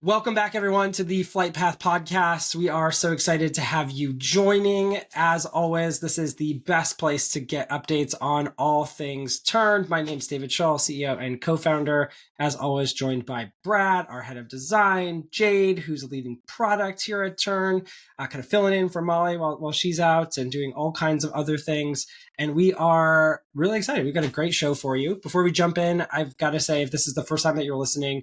Welcome back, everyone, to the Flight Path podcast. We are so excited to have you joining. As always, this is the best place to get updates on all things Tern. My name is David Shull, CEO and co-founder. As always, joined by Brad, our head of design, Jade, who's leading product here at Tern, kind of filling in for Molly while she's out and doing all kinds of other things. And we are really excited. We've got a great show for you. Before we jump in, I've got to say, if this is the first time that you're listening,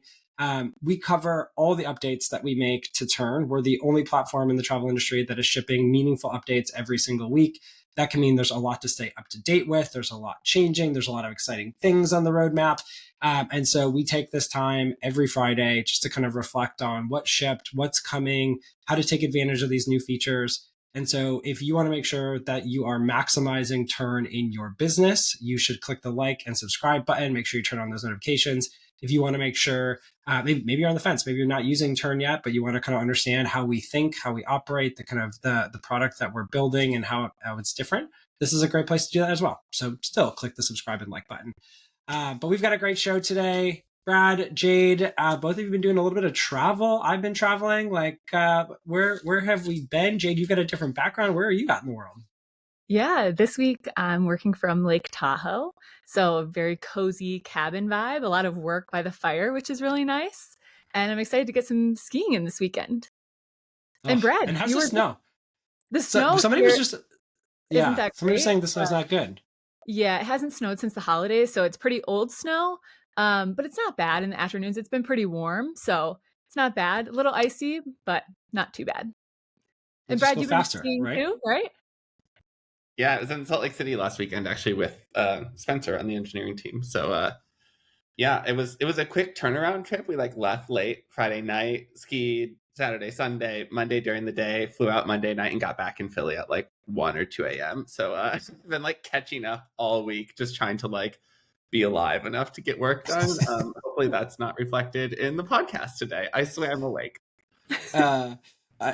we cover all the updates that we make to Tern. We're the only platform in the travel industry that is shipping meaningful updates every single week. That can mean there's a lot to stay up to date with. There's a lot changing. There's a lot of exciting things on the roadmap. And so we take this time every Friday just to kind of reflect on what shipped, what's coming, how to take advantage of these new features. And so if you want to make sure that you are maximizing Tern in your business, you should click the like and subscribe button. Make sure you turn on those notifications. If you want to make sure, maybe you're on the fence, maybe you're not using Tern yet, but you want to kind of understand how we think, how we operate, the kind of the product that we're building and how it's different, this is a great place to do that as well. So still click the subscribe and like button. But we've got a great show today. Brad, Jade, both of you have been doing a little bit of travel. I've been traveling. Where have we been? Jade, you've got a different background. Where are you at in the world? Yeah, this week I'm working from Lake Tahoe. So a very cozy cabin vibe, a lot of work by the fire, which is really nice. And I'm excited to get some skiing in this weekend. And Brad, and how's the snow? The snow. Somebody was just, isn't that somebody great? was saying the snow's not good. Yeah, it hasn't snowed since the holidays, so it's pretty old snow. But it's not bad in the afternoons. It's been pretty warm, so it's not bad. A little icy, but not too bad. And Brad, you've been skiing too, right? Yeah, I was in Salt Lake City last weekend, actually, with Spencer on the engineering team. So, yeah, it was a quick turnaround trip. We left late Friday night, skied Saturday, Sunday, Monday during the day, flew out Monday night, and got back in Philly at 1 or 2 a.m. So I've been catching up all week, just trying to be alive enough to get work done. Hopefully that's not reflected in the podcast today. I swear I'm awake.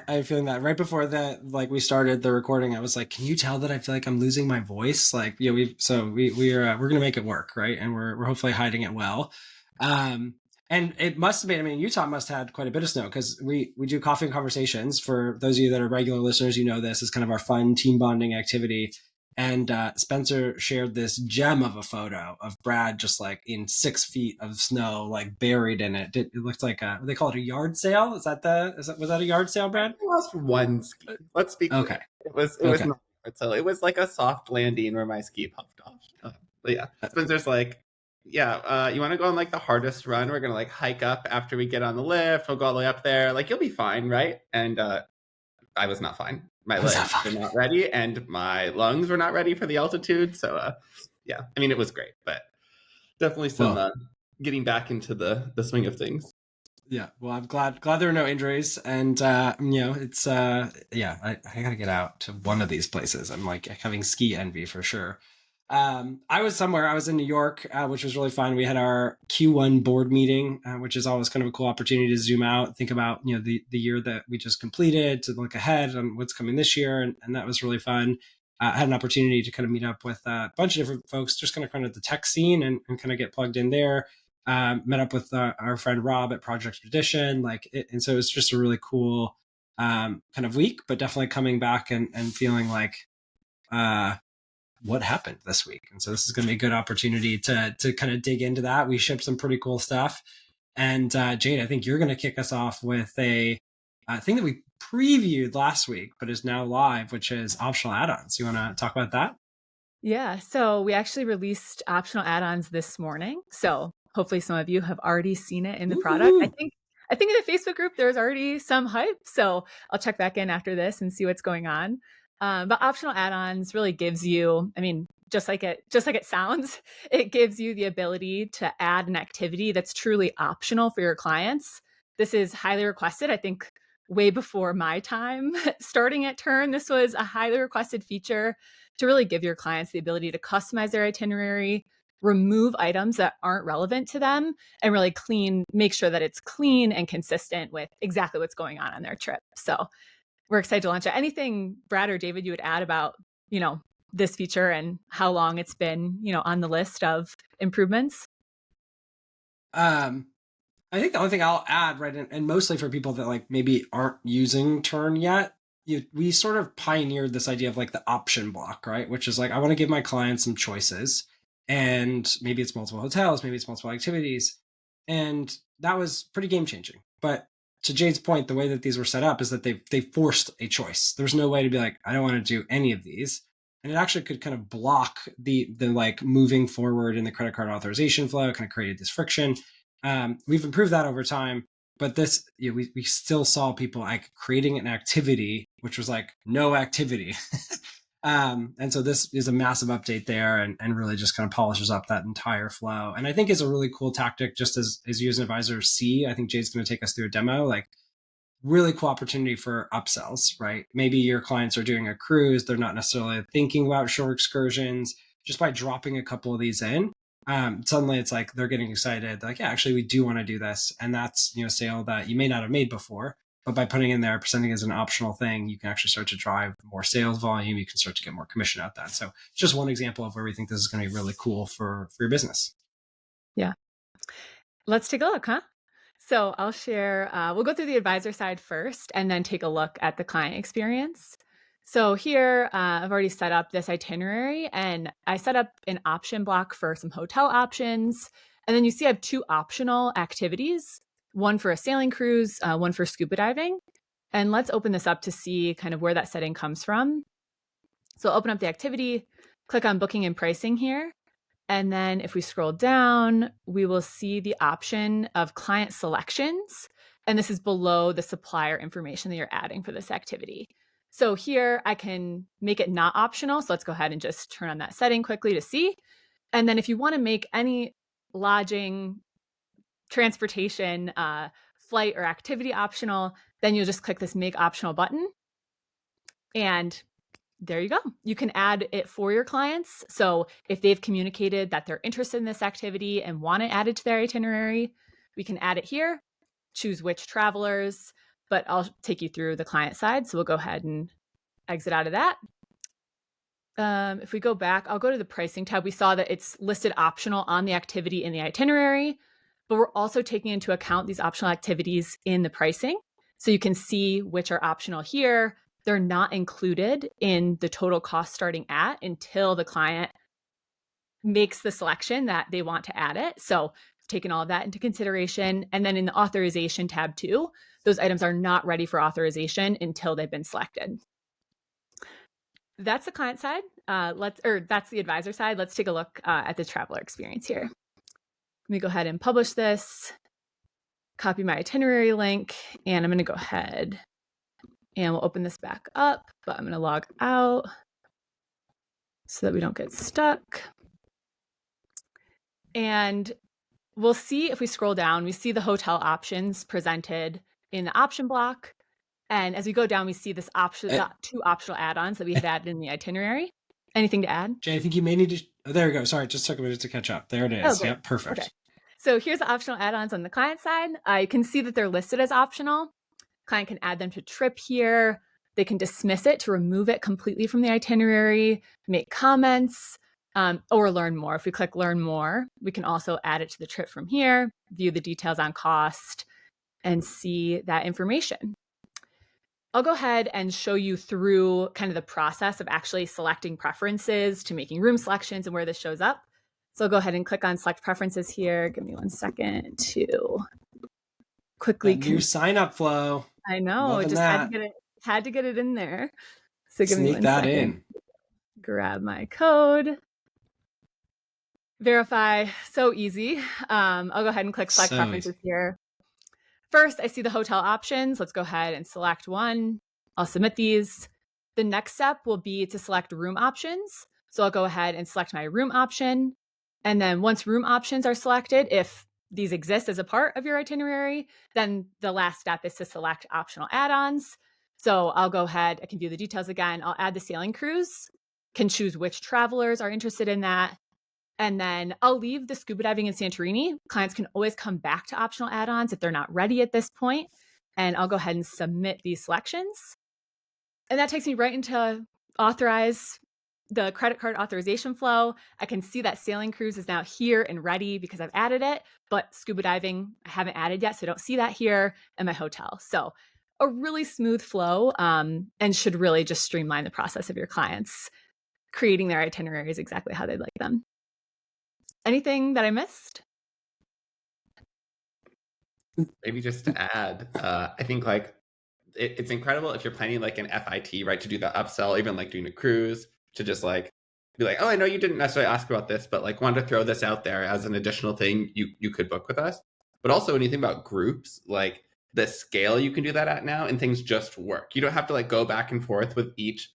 I'm feeling that right before that, we started the recording, I was like, can you tell that I feel like I'm losing my voice? We're going to make it work. Right. And we're hopefully hiding it well. And it must have been, Utah must have had quite a bit of snow because we do coffee and conversations. For those of you that are regular listeners, this is kind of our fun team bonding activity. And Spencer shared this gem of a photo of Brad just in 6 feet of snow, buried in it. It looked like they call it a yard sale. Was that a yard sale, Brad? I lost one ski. Let's be clear. Okay. It was not so it was a soft landing where my ski popped off. But yeah, Spencer's you want to go on the hardest run? We're gonna hike up after we get on the lift. We'll go all the way up there. You'll be fine, right? And I was not fine. My legs were not ready, and my lungs were not ready for the altitude. So, yeah, it was great, but definitely some getting back into the swing of things. Yeah, well, I'm glad there are no injuries, and it's I gotta get out to one of these places. I'm having ski envy for sure. I was in New York, which was really fun. We had our Q1 board meeting, which is always kind of a cool opportunity to zoom out, think about, the year that we just completed, to look ahead on what's coming this year. And that was really fun. I had an opportunity to kind of meet up with a bunch of different folks, just kind of the tech scene and kind of get plugged in there. Met up with our friend Rob at Project Expedition, and so it was just a really cool kind of week, but definitely coming back and feeling what happened this week. And so this is going to be a good opportunity to kind of dig into that. We shipped some pretty cool stuff. And Jade, I think you're going to kick us off with a thing that we previewed last week, but is now live, which is optional add-ons. You want to talk about that? Yeah. So we actually released optional add-ons this morning. So hopefully some of you have already seen it in the product. I think in the Facebook group, there's already some hype. So I'll check back in after this and see what's going on. But optional add-ons really gives you, just like it sounds, it gives you the ability to add an activity that's truly optional for your clients. This is highly requested. I think way before my time starting at Tern, this was a highly requested feature to really give your clients the ability to customize their itinerary, remove items that aren't relevant to them, and really make sure that it's clean and consistent with exactly what's going on their trip. So we're excited to launch it. Anything, Brad or David, you would add about, this feature and how long it's been, on the list of improvements? I think the only thing I'll add, right, and mostly for people that like maybe aren't using Tern yet, we sort of pioneered this idea of like the option block, right? Which is like, I want to give my clients some choices, and maybe it's multiple hotels, maybe it's multiple activities. And that was pretty game changing. But to Jade's point, the way that these were set up is that they forced a choice. There's no way to be like, I don't want to do any of these. And it actually could kind of block the like moving forward in the credit card authorization flow, kind of created this friction. We've improved that over time, but this, we still saw people like creating an activity, which was like no activity. And so this is a massive update there, and really just kind of polishes up that entire flow. And I think is a really cool tactic, just as you as an advisor see. I think Jade's going to take us through a demo, like really cool opportunity for upsells, right? Maybe your clients are doing a cruise. They're not necessarily thinking about shore excursions. Just by dropping a couple of these in, suddenly it's like they're getting excited. Like, yeah, actually, we do want to do this. And that's, a sale that you may not have made before. But by putting in there, presenting as an optional thing, you can actually start to drive more sales volume. You can start to get more commission out of that. So it's just one example of where we think this is going to be really cool for your business. Yeah. Let's take a look, huh? So I'll share, we'll go through the advisor side first and then take a look at the client experience. So here, I've already set up this itinerary, and I set up an option block for some hotel options. And then you see I have 2 optional activities, one for a sailing cruise, one for scuba diving. And let's open this up to see kind of where that setting comes from. So I'll open up the activity, click on booking and pricing here. And then if we scroll down, we will see the option of client selections. And this is below the supplier information that you're adding for this activity. So here I can make it not optional. So let's go ahead and just turn on that setting quickly to see. And then if you want to make any lodging, transportation, flight, or activity optional, then you'll just click this make optional button. And there you go. You can add it for your clients. So if they've communicated that they're interested in this activity and want to add it to their itinerary, we can add it here, choose which travelers, but I'll take you through the client side. So we'll go ahead and exit out of that. If we go back, I'll go to the pricing tab. We saw that it's listed optional on the activity in the itinerary, but we're also taking into account these optional activities in the pricing. So you can see which are optional here. They're not included in the total cost starting at until the client makes the selection that they want to add it. So taking all of that into consideration. And then in the authorization tab too, those items are not ready for authorization until they've been selected. That's the client side. That's the advisor side. Let's take a look at the traveler experience here. Let me go ahead and publish this, copy my itinerary link, and I'm going to go ahead and we'll open this back up, but I'm going to log out so that we don't get stuck. And we'll see if we scroll down, we see the hotel options presented in the option block. And as we go down, we see this option, 2 optional add-ons that we had added in the itinerary. Anything to add? Jay, I think you may need to, oh, there we go. Sorry, just took a minute to catch up. There it is. Yep, perfect. Okay. So here's the optional add-ons on the client side. You can see that they're listed as optional. Client can add them to trip here. They can dismiss it to remove it completely from the itinerary, make comments, or learn more. If we click learn more, we can also add it to the trip from here, view the details on cost, and see that information. I'll go ahead and show you through kind of the process of actually selecting preferences to making room selections and where this shows up. So I'll go ahead and click on select preferences here. Give me 1 second to quickly new sign up flow. I know, just had to get it in there. So give me 1 second. In. Grab my code. Verify, so easy. I'll go ahead and click select preferences here. First, I see the hotel options. Let's go ahead and select one. I'll submit these. The next step will be to select room options. So I'll go ahead and select my room option. And then once room options are selected, if these exist as a part of your itinerary, then the last step is to select optional add-ons. So I'll go ahead, I can view the details again. I'll add the sailing cruise, can choose which travelers are interested in that. And then I'll leave the scuba diving and Santorini. Clients can always come back to optional add-ons if they're not ready at this point. And I'll go ahead and submit these selections. And that takes me right into authorize the credit card authorization flow. I can see that sailing cruise is now here and ready because I've added it, but scuba diving I haven't added yet, so I don't see that here, and my hotel. So a really smooth flow, and should really just streamline the process of your clients creating their itineraries exactly how they'd like them. Anything that I missed? Maybe just to add, I think like it's incredible if you're planning like an FIT, right, to do the upsell, even like doing a cruise, to just like be like, oh, I know you didn't necessarily ask about this, but like wanted to throw this out there as an additional thing you could book with us. But also when you think about groups, like the scale you can do that at now, and things just work. You don't have to like go back and forth with each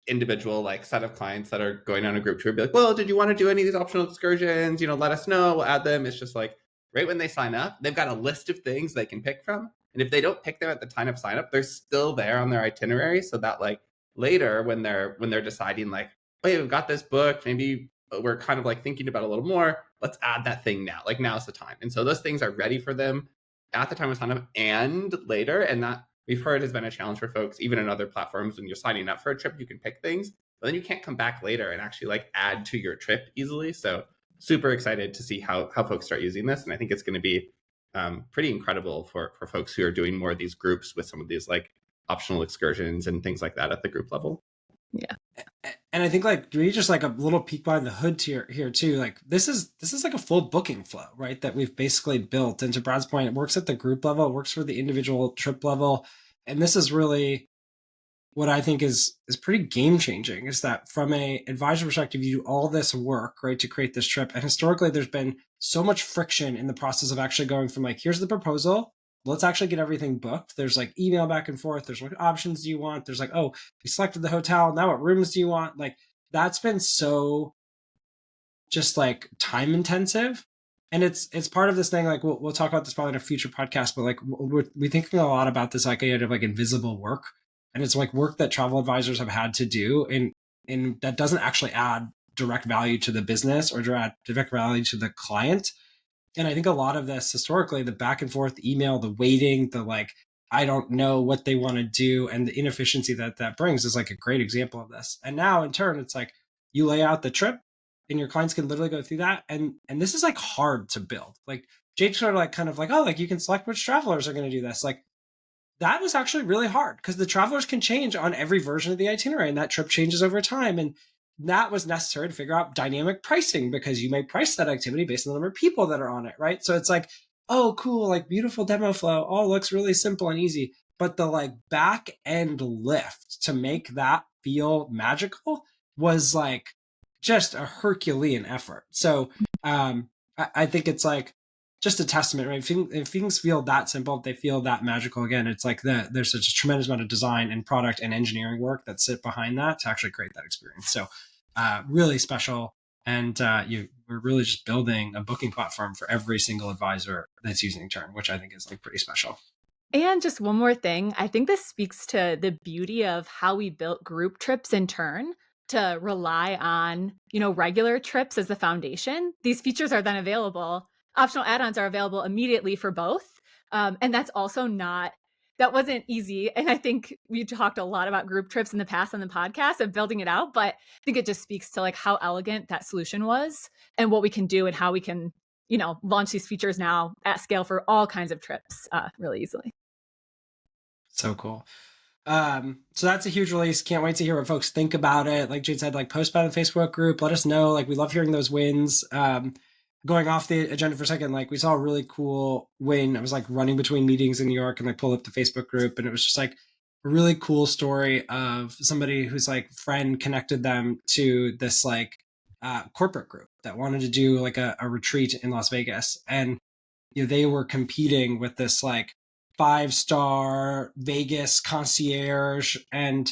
individual like set of clients that are going on a group tour, be like, well, did you want to do any of these optional excursions? Let us know, we'll add them. It's just like right when they sign up, they've got a list of things they can pick from. And if they don't pick them at the time of sign up, they're still there on their itinerary, so that like later when they're deciding like, oh, we've got this book, maybe we're kind of like thinking about it a little more, let's add that thing now. Like now's the time. And so those things are ready for them at the time of sign up and later. And that we've heard has been a challenge for folks, even in other platforms. When you're signing up for a trip, you can pick things, but then you can't come back later and actually like add to your trip easily. So super excited to see how folks start using this. And I think it's going to be pretty incredible for folks who are doing more of these groups with some of these like optional excursions and things like that at the group level. Yeah. And I think like we just like a little peek behind the hood here too. Like this is like a full booking flow, right? That we've basically built. And to Brad's point, it works at the group level, it works for the individual trip level. And this is really what I think is pretty game changing, is that from a advisor perspective, you do all this work, right, to create this trip. And historically, there's been so much friction in the process of actually going from like, here's the proposal, let's actually get everything booked. There's like email back and forth. There's what options do you want? There's like, oh, we selected the hotel. Now what rooms do you want? Like that's been so just like time intensive. And it's part of this thing. Like we'll talk about this probably in a future podcast, but like we're thinking a lot about this idea of like invisible work. And it's like work that travel advisors have had to do, and that doesn't actually add direct value to the business or direct value to the client. And I think a lot of this historically, the back and forth email, the waiting, the like, I don't know what they want to do, and the inefficiency that brings is like a great example of this. And now in turn, it's like you lay out the trip and your clients can literally go through that. And this is like hard to build. Like Jake sort of like kind of like, oh, like you can select which travelers are going to do this. Like that was actually really hard because the travelers can change on every version of the itinerary, and that trip changes over time. And that was necessary to figure out dynamic pricing, because you may price that activity based on the number of people that are on it, right? So it's like, oh, cool, like beautiful demo flow, all looks really simple and easy. But the like back end lift to make that feel magical was like just a Herculean effort. So I think it's like just a testament, right? If things feel that simple, if they feel that magical, again, it's like there's such a tremendous amount of design and product and engineering work that sit behind that to actually create that experience. So really special. And we're really just building a booking platform for every single advisor that's using Tern, which I think is like pretty special. And just one more thing, I think this speaks to the beauty of how we built group trips in Tern to rely on, regular trips as the foundation. These features are then available. Optional add-ons are available immediately for both. And that's also that wasn't easy. And I think we talked a lot about group trips in the past on the podcast of building it out, but I think it just speaks to like how elegant that solution was and what we can do and how we can, launch these features now at scale for all kinds of trips really easily. So cool. So that's a huge release. Can't wait to hear what folks think about it. Like Jade said, like post about the Facebook group. Let us know. Like we love hearing those wins. Going off the agenda for a second, like we saw a really cool win. I was like running between meetings in New York and like pulled up the Facebook group, and it was just like a really cool story of somebody who's like friend connected them to this like corporate group that wanted to do like a retreat in Las Vegas. And they were competing with this like 5-star Vegas concierge, and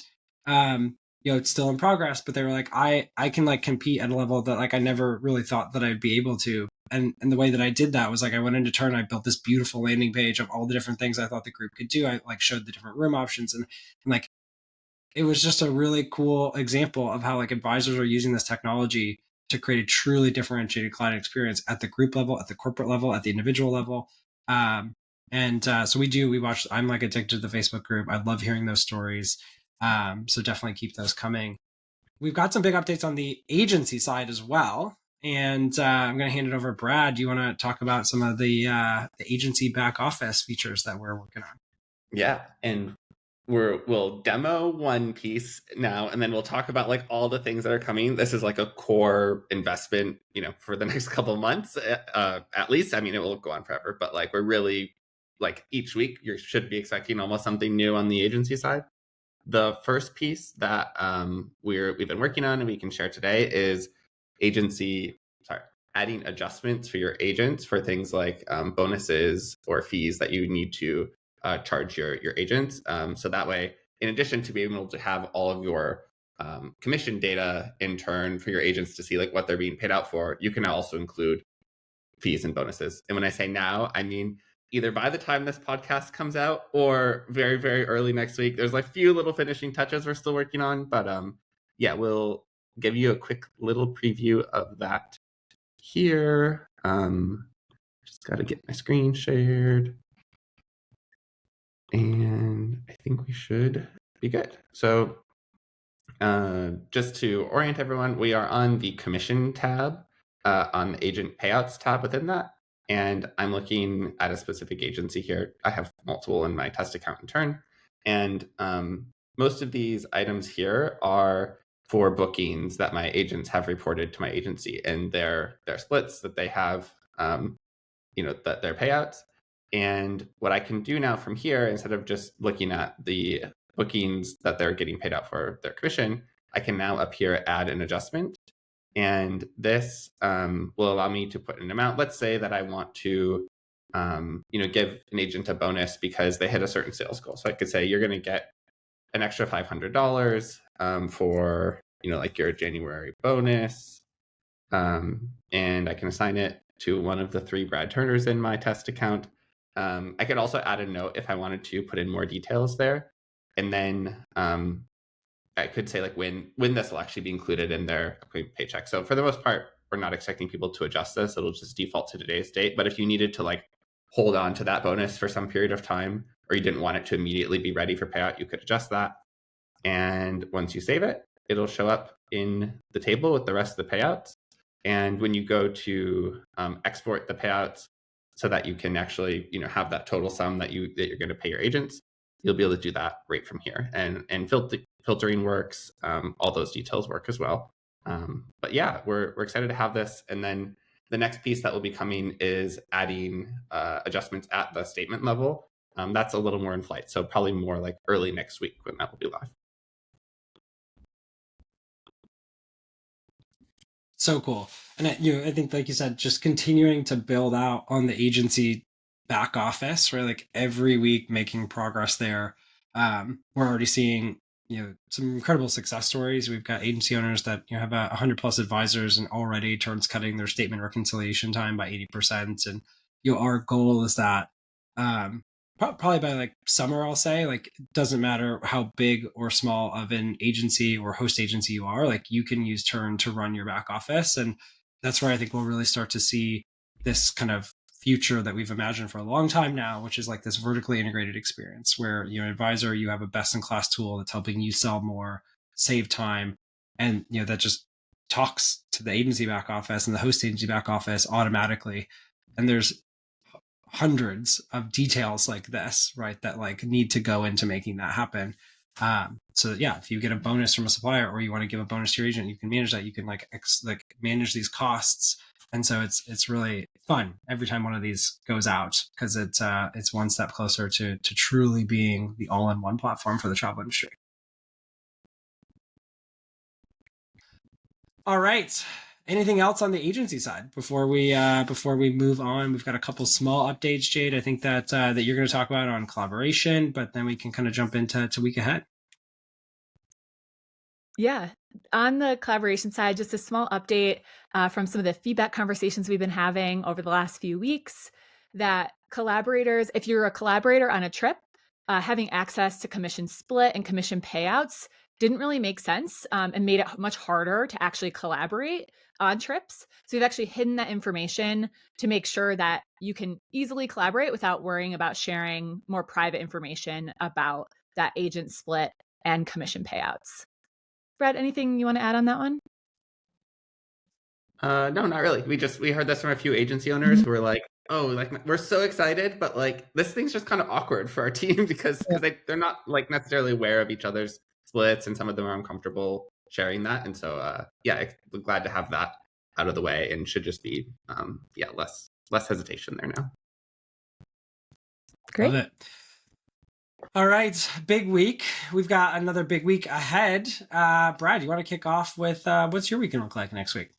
it's still in progress, but they were like, I can like compete at a level that like I never really thought that I'd be able to. And the way that I did that was like I went into Tern, I built this beautiful landing page of all the different things I thought the group could do. I like showed the different room options, and like it was just a really cool example of how like advisors are using this technology to create a truly differentiated client experience at the group level, at the corporate level, at the individual level. So we watch, I'm like addicted to the Facebook group. I love hearing those stories. So definitely keep those coming. we've got some big updates on the agency side as well. And I'm going to hand it over to Brad. Do you want to talk about some of the agency back office features that we're working on? Yeah, and we'll demo one piece now, and then we'll talk about like all the things that are coming. This is like a core investment, for the next couple of months, at least. I mean, it will go on forever, but like we're really like each week you should be expecting almost something new on the agency side. The first piece that we've been working on and we can share today is adding adjustments for your agents for things like bonuses or fees that you need to charge your agents. So that way, in addition to being able to have all of your commission data in turn for your agents to see like what they're being paid out for, you can now also include fees and bonuses. And when I say now, I mean either by the time this podcast comes out or very, very early next week. There's like a few little finishing touches we're still working on, but yeah, we'll give you a quick little preview of that here. Just got to get my screen shared. And I think we should be good. So just to orient everyone, we are on the commission tab, on the agent payouts tab within that. And I'm looking at a specific agency here. I have multiple in my test account in Tern. And most of these items here are for bookings that my agents have reported to my agency and their splits that they have, their payouts. And what I can do now from here, instead of just looking at the bookings that they're getting paid out for their commission, I can now up here add an adjustment. And this will allow me to put an amount. Let's say that I want to, give an agent a bonus because they hit a certain sales goal. So I could say you're going to get an extra $500 for, like your January bonus. And I can assign it to one of the 3 Brad Turners in my test account. I could also add a note if I wanted to put in more details there. And then I could say like when this will actually be included in their paycheck. So for the most part, we're not expecting people to adjust this. It'll just default to today's date. But if you needed to like hold on to that bonus for some period of time, or you didn't want it to immediately be ready for payout, you could adjust that. And once you save it, it'll show up in the table with the rest of the payouts. And when you go to export the payouts so that you can actually, have that total sum that you're going to pay your agents, you'll be able to do that right from here. And filtering works, all those details work as well. But yeah, we're excited to have this. And then the next piece that will be coming is adding adjustments at the statement level. That's a little more in flight. So probably more like early next week when that will be live. So cool. And I think, like you said, just continuing to build out on the agency back office, right? Like every week making progress there. We're already seeing, some incredible success stories. We've got agency owners that have 100+ advisors, and already Tern's cutting their statement reconciliation time by 80%. And our goal is that probably by like summer, I'll say, like, it doesn't matter how big or small of an agency or host agency you are, like you can use Tern to run your back office. And that's where I think we'll really start to see this kind of future that we've imagined for a long time now, which is like this vertically integrated experience where an advisor, you have a best-in-class tool that's helping you sell more, save time, and that just talks to the agency back office and the host agency back office automatically. And there's hundreds of details like this, right, that like need to go into making that happen. So yeah, if you get a bonus from a supplier or you want to give a bonus to your agent, you can manage that. You can like manage these costs. And so it's really fun every time one of these goes out, because it's one step closer to truly being the all-in-one platform for the travel industry. All right. Anything else on the agency side before we move on? We've got a couple small updates, Jade. I think that you're going to talk about on collaboration, but then we can kind of jump into week ahead. Yeah. On the collaboration side, just a small update from some of the feedback conversations we've been having over the last few weeks, that collaborators, if you're a collaborator on a trip, having access to commission split and commission payouts didn't really make sense, and made it much harder to actually collaborate on trips. So we've actually hidden that information to make sure that you can easily collaborate without worrying about sharing more private information about that agent split and commission payouts. Brad, anything you want to add on that one? No, not really. We heard this from a few agency owners who were like, "Oh, like we're so excited, but like this thing's just kind of awkward for our team because they're not like necessarily aware of each other's splits, and some of them are uncomfortable sharing that." And so, we're glad to have that out of the way, and should just be, less hesitation there now. Great. Love it. All right, big week. We've got another big week ahead. Brad, you want to kick off with what's your week gonna look like next week?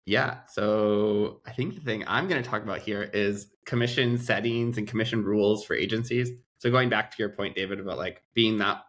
Yeah, so I think the thing I'm going to talk about here is commission settings and commission rules for agencies. So going back to your point, David, about like being that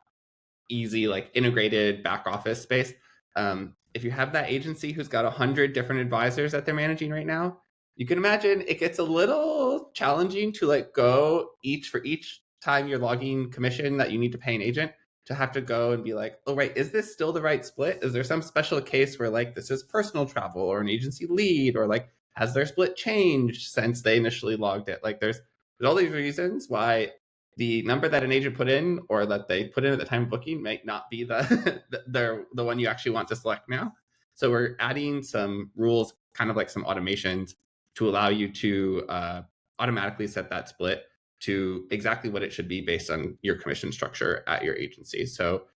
easy, like integrated back office space. If you have that agency who's got 100 different advisors that they're managing right now, you can imagine it gets a little challenging to like go for each time you're logging commission that you need to pay an agent, to have to go and be like, oh, right, is this still the right split? Is there some special case where like this is personal travel or an agency lead, or like has their split changed since they initially logged it? Like there's all these reasons why the number that an agent put in or that they put in at the time of booking might not be the the one you actually want to select now. So we're adding some rules, kind of like some automations, to allow you to automatically set that split to exactly what it should be based on your commission structure at your agency. So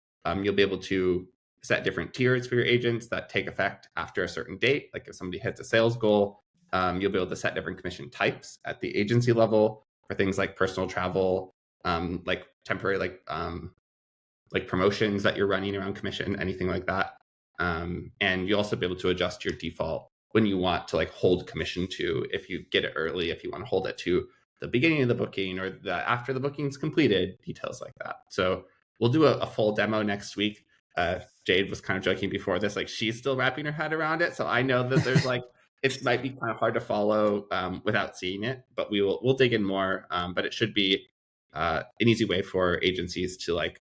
you'll be able to set different tiers for your agents that take effect after a certain date. Like if somebody hits a sales goal, you'll be able to set different commission types at the agency level for things like personal travel, like temporary, like promotions that you're running around commission, anything like that. And you'll also be able to adjust your default when you want to like hold commission to, if you get it early, if you want to hold it to the beginning of the booking or after the booking's completed, details like that. So we'll do a full demo next week. Jade was kind of joking before this, like she's still wrapping her head around it. So I know that there's like, it might be kind of hard to follow without seeing it, but we'll dig in more. But it should be an easy way for agencies to like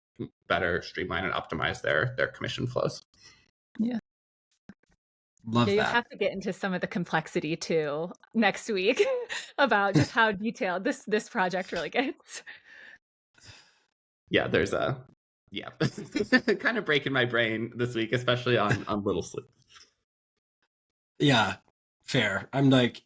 better streamline and optimize their commission flows. Yeah. Love you that. have to get into some of the complexity too next week about just how detailed this project really gets. Yeah, there's kind of breaking my brain this week, especially on little sleep. Yeah, fair. I'm like,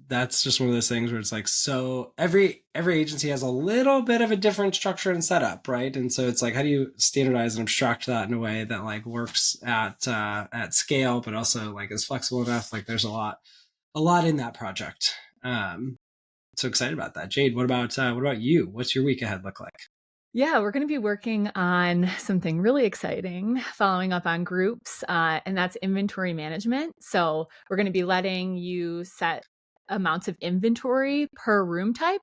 that's just one of those things where it's like, so every agency has a little bit of a different structure and setup, right? And so it's like, how do you standardize and abstract that in a way that like works at scale, but also like is flexible enough? Like there's a lot in that project. So excited about that. Jade, what about you? What's your week ahead look like? Yeah, we're going to be working on something really exciting, following up on groups, and that's inventory management. So we're going to be letting you set amounts of inventory per room type,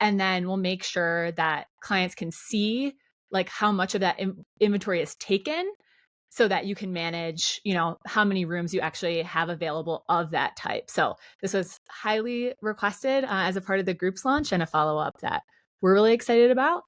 and then we'll make sure that clients can see like how much of that inventory is taken, so that you can manage, how many rooms you actually have available of that type. So this was highly requested as a part of the groups launch, and a follow-up that we're really excited about.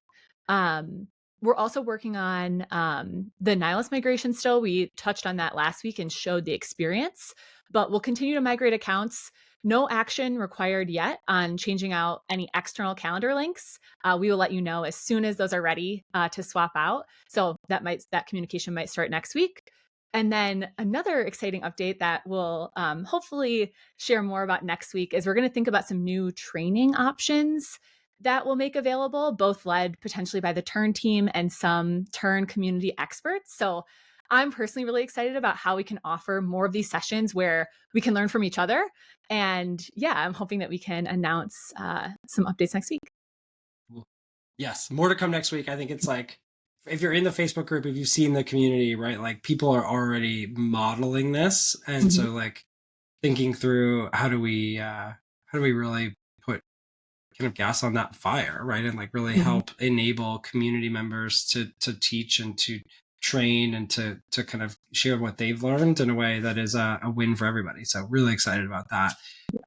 We're also working on the Nihilist migration still. We touched on that last week and showed the experience, but we'll continue to migrate accounts. No action required yet on changing out any external calendar links. We will let you know as soon as those are ready to swap out. So that communication might start next week. And then another exciting update that we'll hopefully share more about next week is we're going to think about some new training options that we'll make available, both led potentially by the Tern team and some Tern community experts. So I'm personally really excited about how we can offer more of these sessions where we can learn from each other. And yeah, I'm hoping that we can announce some updates next week. Yes, more to come next week. I think it's like, if you're in the Facebook group, if you've seen the community, right, like people are already modeling this. And so like thinking through how do we really put kind of gas on that fire, right? And like really help enable community members to teach and to train and to kind of share what they've learned in a way that is a win for everybody. So really excited about that.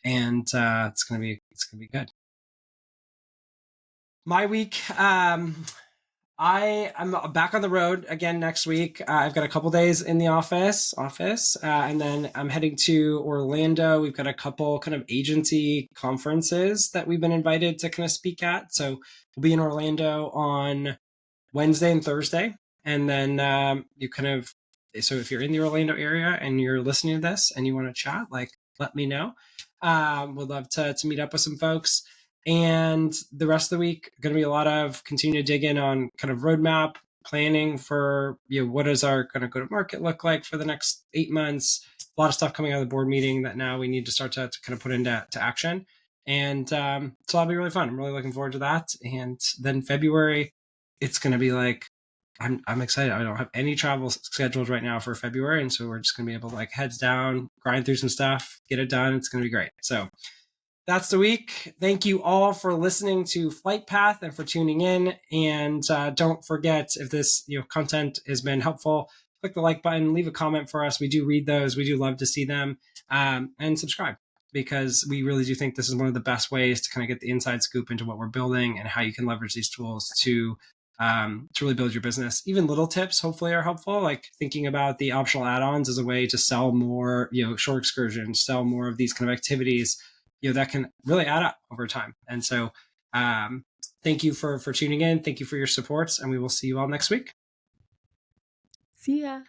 And it's gonna be good. My week, I'm back on the road again next week. I've got a couple days in the office, and then I'm heading to Orlando. We've got a couple kind of agency conferences that we've been invited to kind of speak at. So we'll be in Orlando on Wednesday and Thursday, and then So if you're in the Orlando area and you're listening to this and you want to chat, like, let me know. Would love to meet up with some folks. And the rest of the week, going to be a lot of continue to dig in on kind of roadmap planning for, what does our kind of go to market look like for the next 8 months? A lot of stuff coming out of the board meeting that now we need to start to kind of put into action. And so that'll be really fun. I'm really looking forward to that. And then February, it's going to be like, I'm excited. I don't have any travel scheduled right now for February. And so we're just going to be able to like heads down, grind through some stuff, get it done. It's going to be great. So that's the week. Thank you all for listening to Flight Path and for tuning in. And don't forget, if this content has been helpful, click the like button, leave a comment for us. We do read those. We do love to see them, and subscribe, because we really do think this is one of the best ways to kind of get the inside scoop into what we're building and how you can leverage these tools to really build your business. Even little tips hopefully are helpful, like thinking about the optional add-ons as a way to sell more, shore excursions, sell more of these kind of activities, that can really add up over time. And so thank you for tuning in. Thank you for your supports, and we will see you all next week. See ya.